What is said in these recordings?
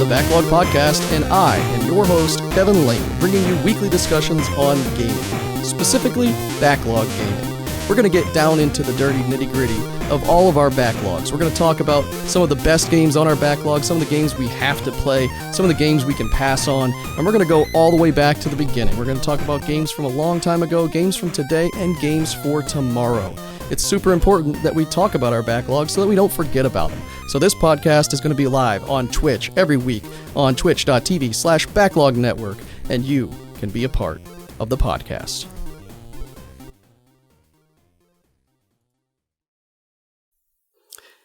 Backlog Podcast, and I am your host, Kevin Lane, bringing you weekly discussions on gaming, specifically backlog gaming. We're going to get down into the dirty nitty-gritty of all of our backlogs. We're going to talk about some of the best games on our backlog, some of the games we have to play, some of the games we can pass on, and we're going to go all the way back to the beginning. We're going to talk about games from a long time ago, games from today, and games for tomorrow. It's super important that we talk about our backlog so that we don't forget about them. So this podcast is going to be live on Twitch every week on twitch.tv/backlog network, and you can be a part of the podcast.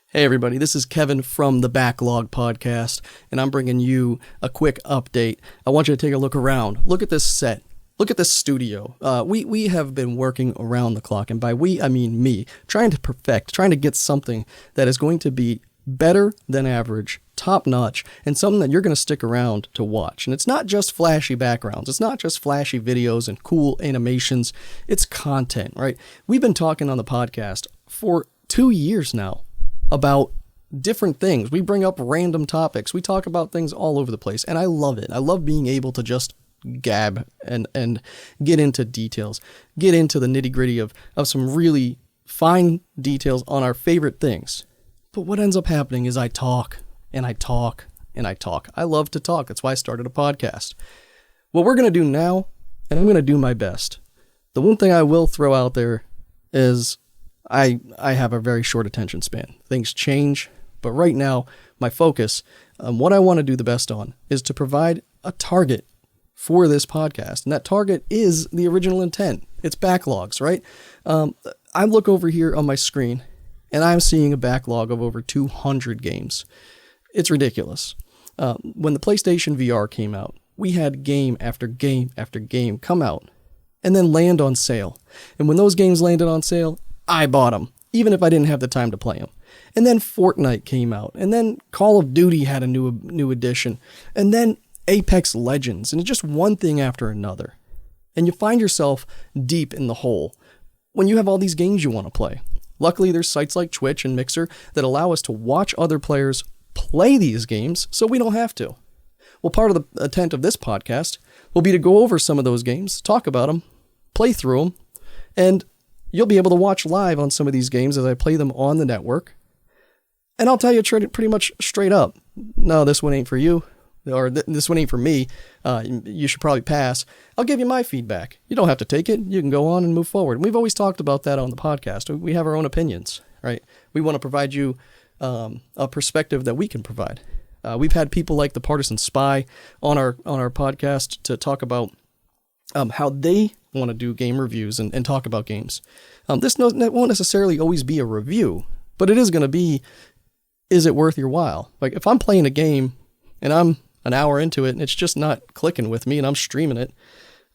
Hey everybody, this is Kevin from the Backlog Podcast, and I'm bringing you a quick update. I want you to take a look around. Look at this set. Look at this studio. We have been working around the clock, and by we, I mean me, trying to get something that is going to be better than average, top-notch, and something that you're going to stick around to watch. And it's not just flashy backgrounds. It's not just flashy videos and cool animations. It's content, right? We've been talking on the podcast for 2 years now about different things. We bring up random topics. We talk about things all over the place, and I love it. I love being able to just gab and get into details, get into the nitty-gritty of some really fine details on our favorite things. But what ends up happening is I talk, and I talk, and I talk. I love to talk. That's why I started a podcast. What we're going to do now, and I'm going to do my best. The one thing I will throw out there is I have a very short attention span. Things change, but right now, my focus, what I want to do the best on, is to provide a target for this podcast. And that target is the original intent. It's backlogs, right? I look over here on my screen, and I'm seeing a backlog of over 200 games. It's ridiculous. When the PlayStation VR came out, we had game after game after game come out and then land on sale. And when those games landed on sale, I bought them, even if I didn't have the time to play them. And then Fortnite came out, and then Call of Duty had a new edition, and then Apex Legends, and it's just one thing after another. And you find yourself deep in the hole when you have all these games you want to play. Luckily, there's sites like Twitch and Mixer that allow us to watch other players play these games so we don't have to. Well, part of the intent of this podcast will be to go over some of those games, talk about them, play through them, and you'll be able to watch live on some of these games as I play them on the network. And I'll tell you pretty much straight up, no, this one ain't for you, or this one ain't for me. You should probably pass. I'll give you my feedback. You don't have to take it. You can go on and move forward. And we've always talked about that on the podcast. We have our own opinions, right? We want to provide you a perspective that we can provide. We've had people like the Partisan Spy on our podcast to talk about how they want to do game reviews and talk about games. This won't necessarily always be a review, but it is going to be, is it worth your while? Like if I'm playing a game and I'm an hour into it and it's just not clicking with me and I'm streaming it,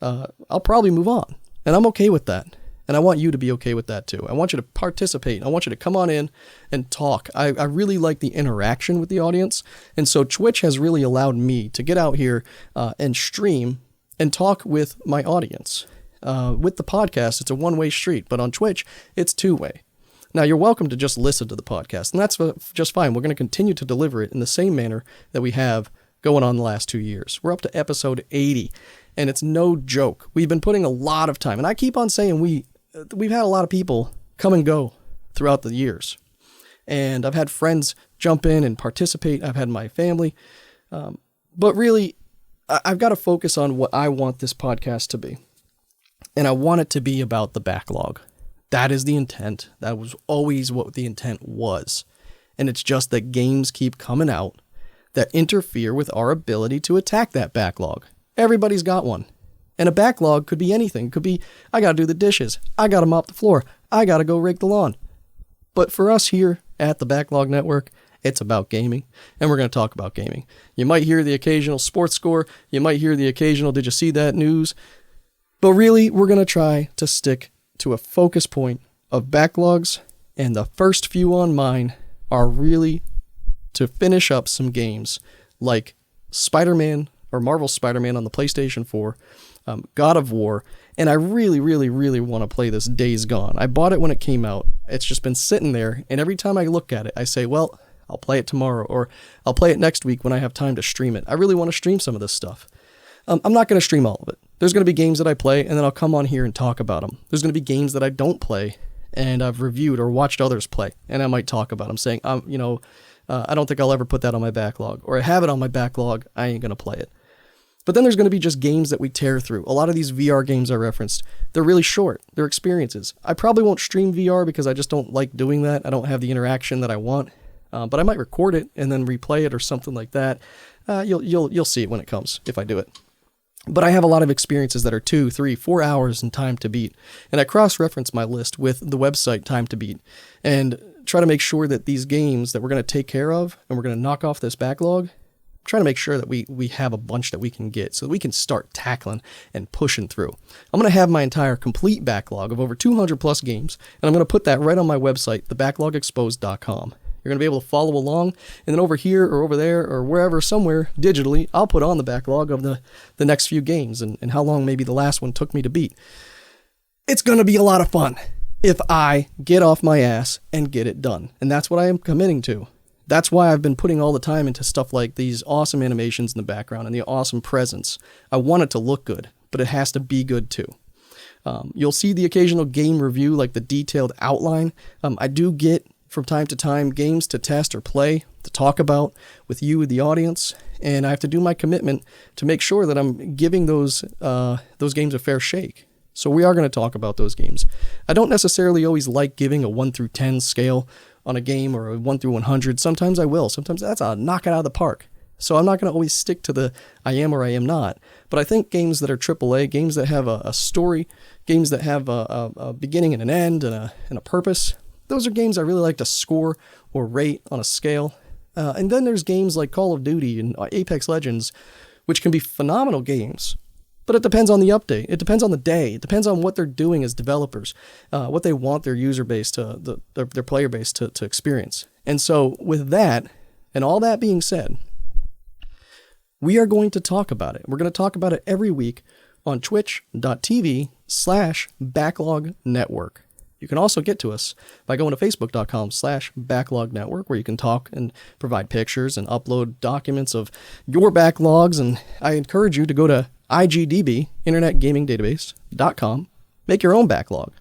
I'll probably move on. And I'm okay with that. And I want you to be okay with that too. I want you to participate. I want you to come on in and talk. I really like the interaction with the audience. And so Twitch has really allowed me to get out here and stream and talk with my audience. With the podcast, it's a one-way street, but on Twitch, it's two-way. Now, you're welcome to just listen to the podcast, and that's just fine. We're going to continue to deliver it in the same manner that we have going on the last 2 years. We're up to episode 80, and it's no joke. We've been putting a lot of time, and I keep on saying we've had a lot of people come and go throughout the years, and I've had friends jump in and participate. I've had my family, but really, I've got to focus on what I want this podcast to be, and I want it to be about the backlog. That is the intent. That was always what the intent was. And it's just that games keep coming out that interfere with our ability to attack that backlog. Everybody's got one. And a backlog could be anything. It could be, I got to do the dishes. I got to mop the floor. I got to go rake the lawn. But for us here at the Backlog Network, it's about gaming, and we're going to talk about gaming. You might hear the occasional sports score. You might hear the occasional, did you see that news? But really, we're going to try to stick to a focus point of backlogs, and the first few on mine are really to finish up some games like Spider-Man or Marvel Spider-Man on the PlayStation 4, God of War, and I really, really, really want to play this Days Gone. I bought it when it came out. It's just been sitting there, and every time I look at it, I say, well, I'll play it tomorrow, or I'll play it next week when I have time to stream it. I really want to stream some of this stuff. I'm not going to stream all of it. There's going to be games that I play, and then I'll come on here and talk about them. There's going to be games that I don't play, and I've reviewed or watched others play, and I might talk about them, saying, I don't think I'll ever put that on my backlog, or I have it on my backlog, I ain't going to play it. But then there's going to be just games that we tear through. A lot of these VR games I referenced, they're really short. They're experiences. I probably won't stream VR because I just don't like doing that. I don't have the interaction that I want. But I might record it and then replay it or something like that. You'll see it when it comes if I do it. But I have a lot of experiences that are 2, 3, 4 hours in Time to Beat. And I cross-reference my list with the website Time to Beat and try to make sure that these games that we're going to take care of and we're going to knock off this backlog, trying to make sure that we have a bunch that we can get so that we can start tackling and pushing through. I'm going to have my entire complete backlog of over 200 plus games, and I'm going to put that right on my website, thebacklogexposed.com. You're going to be able to follow along, and then over here or over there or wherever, somewhere digitally, I'll put on the backlog of the next few games and how long maybe the last one took me to beat. It's going to be a lot of fun if I get off my ass and get it done, and that's what I am committing to. That's why I've been putting all the time into stuff like these awesome animations in the background and the awesome presence. I want it to look good, but it has to be good too. You'll see the occasional game review, like the detailed outline. I do get, from time to time, games to test or play, to talk about with you, the audience, and I have to do my commitment to make sure that I'm giving those games a fair shake. So we are going to talk about those games. I don't necessarily always like giving a 1 through 10 scale on a game or a 1 through 100. Sometimes I will. Sometimes that's a knock it out of the park. So I'm not going to always stick to the I am or I am not. But I think games that are AAA, games that have a story, games that have a beginning and an end and a purpose, those are games I really like to score or rate on a scale. And then there's games like Call of Duty and Apex Legends, which can be phenomenal games. But it depends on the update. It depends on the day. It depends on what they're doing as developers, what they want their user base their player base to experience. And so with that, and all that being said, we are going to talk about it. We're going to talk about it every week on twitch.tv/Backlog Network. You can also get to us by going to facebook.com/Backlog Network, where you can talk and provide pictures and upload documents of your backlogs. And I encourage you to go to IGDB, InternetGamingDatabase.com. Make your own backlog.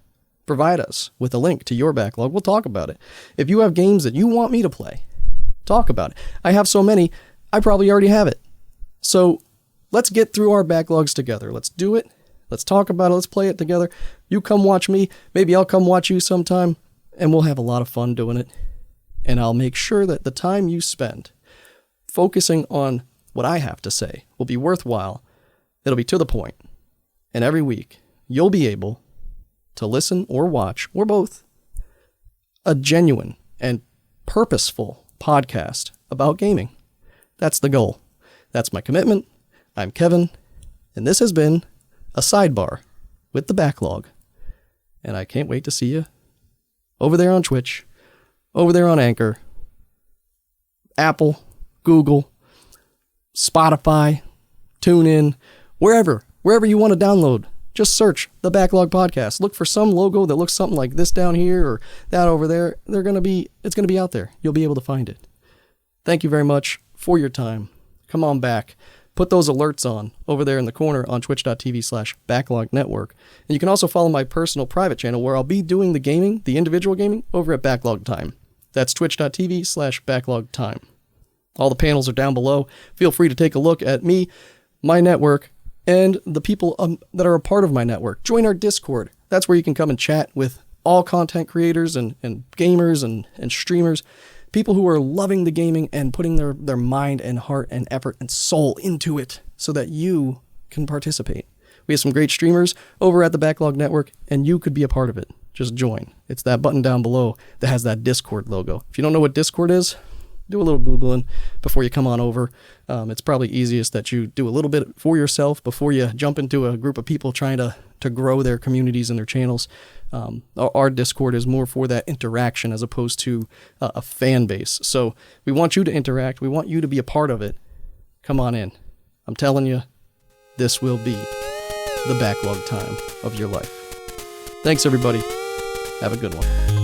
Provide us with a link to your backlog. We'll talk about it. If you have games that you want me to play, talk about it. I have so many, I probably already have it. So let's get through our backlogs together. Let's do it. Let's talk about it. Let's play it together. You come watch me. Maybe I'll come watch you sometime, and we'll have a lot of fun doing it. And I'll make sure that the time you spend focusing on what I have to say will be worthwhile. It'll be to the point. And every week, you'll be able to listen or watch, or both, a genuine and purposeful podcast about gaming. That's the goal. That's my commitment. I'm Kevin, and this has been a sidebar with the backlog. And I can't wait to see you over there on Twitch, over there on Anchor, Apple, Google, Spotify, TuneIn, wherever you want to download. Just search the Backlog Podcast. Look for some logo that looks something like this down here or that over there. It's going to be out there. You'll be able to find it. Thank you very much for your time. Come on back. Put those alerts on over there in the corner on twitch.tv/Backlog Network. And you can also follow my personal private channel where I'll be doing the gaming, the individual gaming, over at Backlog Time. That's twitch.tv/Backlog Time. All the panels are down below. Feel free to take a look at me, my network, and the people that are a part of my network. Join our Discord. That's where you can come and chat with all content creators and gamers and streamers. People who are loving the gaming and putting their mind and heart and effort and soul into it so that you can participate. We have some great streamers over at the Backlog Network, and you could be a part of it. Just join. It's that button down below that has that Discord logo. If you don't know what Discord is, do a little Googling before you come on over. It's probably easiest that you do a little bit for yourself before you jump into a group of people trying to grow their communities and their channels. Our Discord is more for that interaction as opposed to a fan base. So we want you to interact. We want you to be a part of it. Come on in. I'm telling you, this will be the backlog time of your life. Thanks, everybody. Have a good one.